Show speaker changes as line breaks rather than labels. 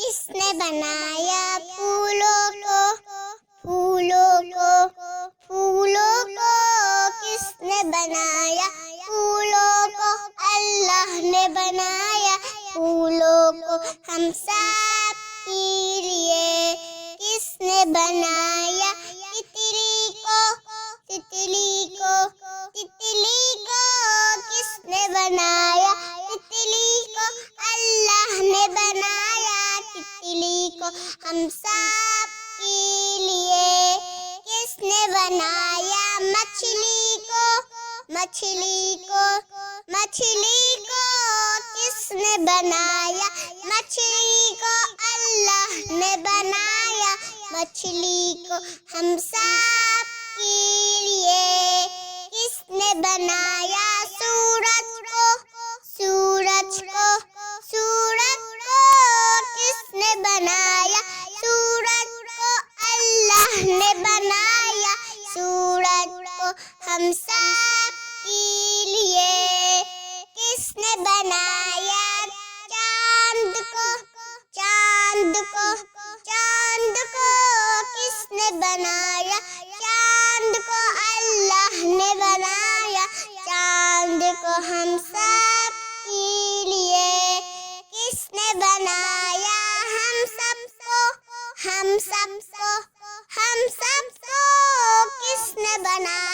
کس نے بنایا پھولوں کو، پھولوں کو، پھولوں کو کس نے بنایا پھولوں کو، اللہ نے بنایا پھولوں کو، ہم سب کے لیے کس نے بنایا تتلی کو، تتلی کو، تتلی کو کس نے بنایا تتلی کو، اللہ نے بنایا تتلی کو، ہم سب کے لیے کس نے بنایا مچھلی کو، مچھلی کو، مچھلی کو کس نے بنایا مچھلی کو، اللہ نے بنایا مچھلی کو، ہم سب کے لیے کس نے بنایا سورج کو، سورج کو، سورج کو کس نے بنایا سورج کو، اللہ نے بنایا سورج کو، ہم سب کے لیے کس نے بنایا چاند کو، چاند کو، چاند کو کس نے بنایا چاند کو، اللہ نے بنایا چاند کو، ہم سب کے لیے کس نے بنایا ہم سب کو، ہم سب کو، ہم سب کو کس نے بنایا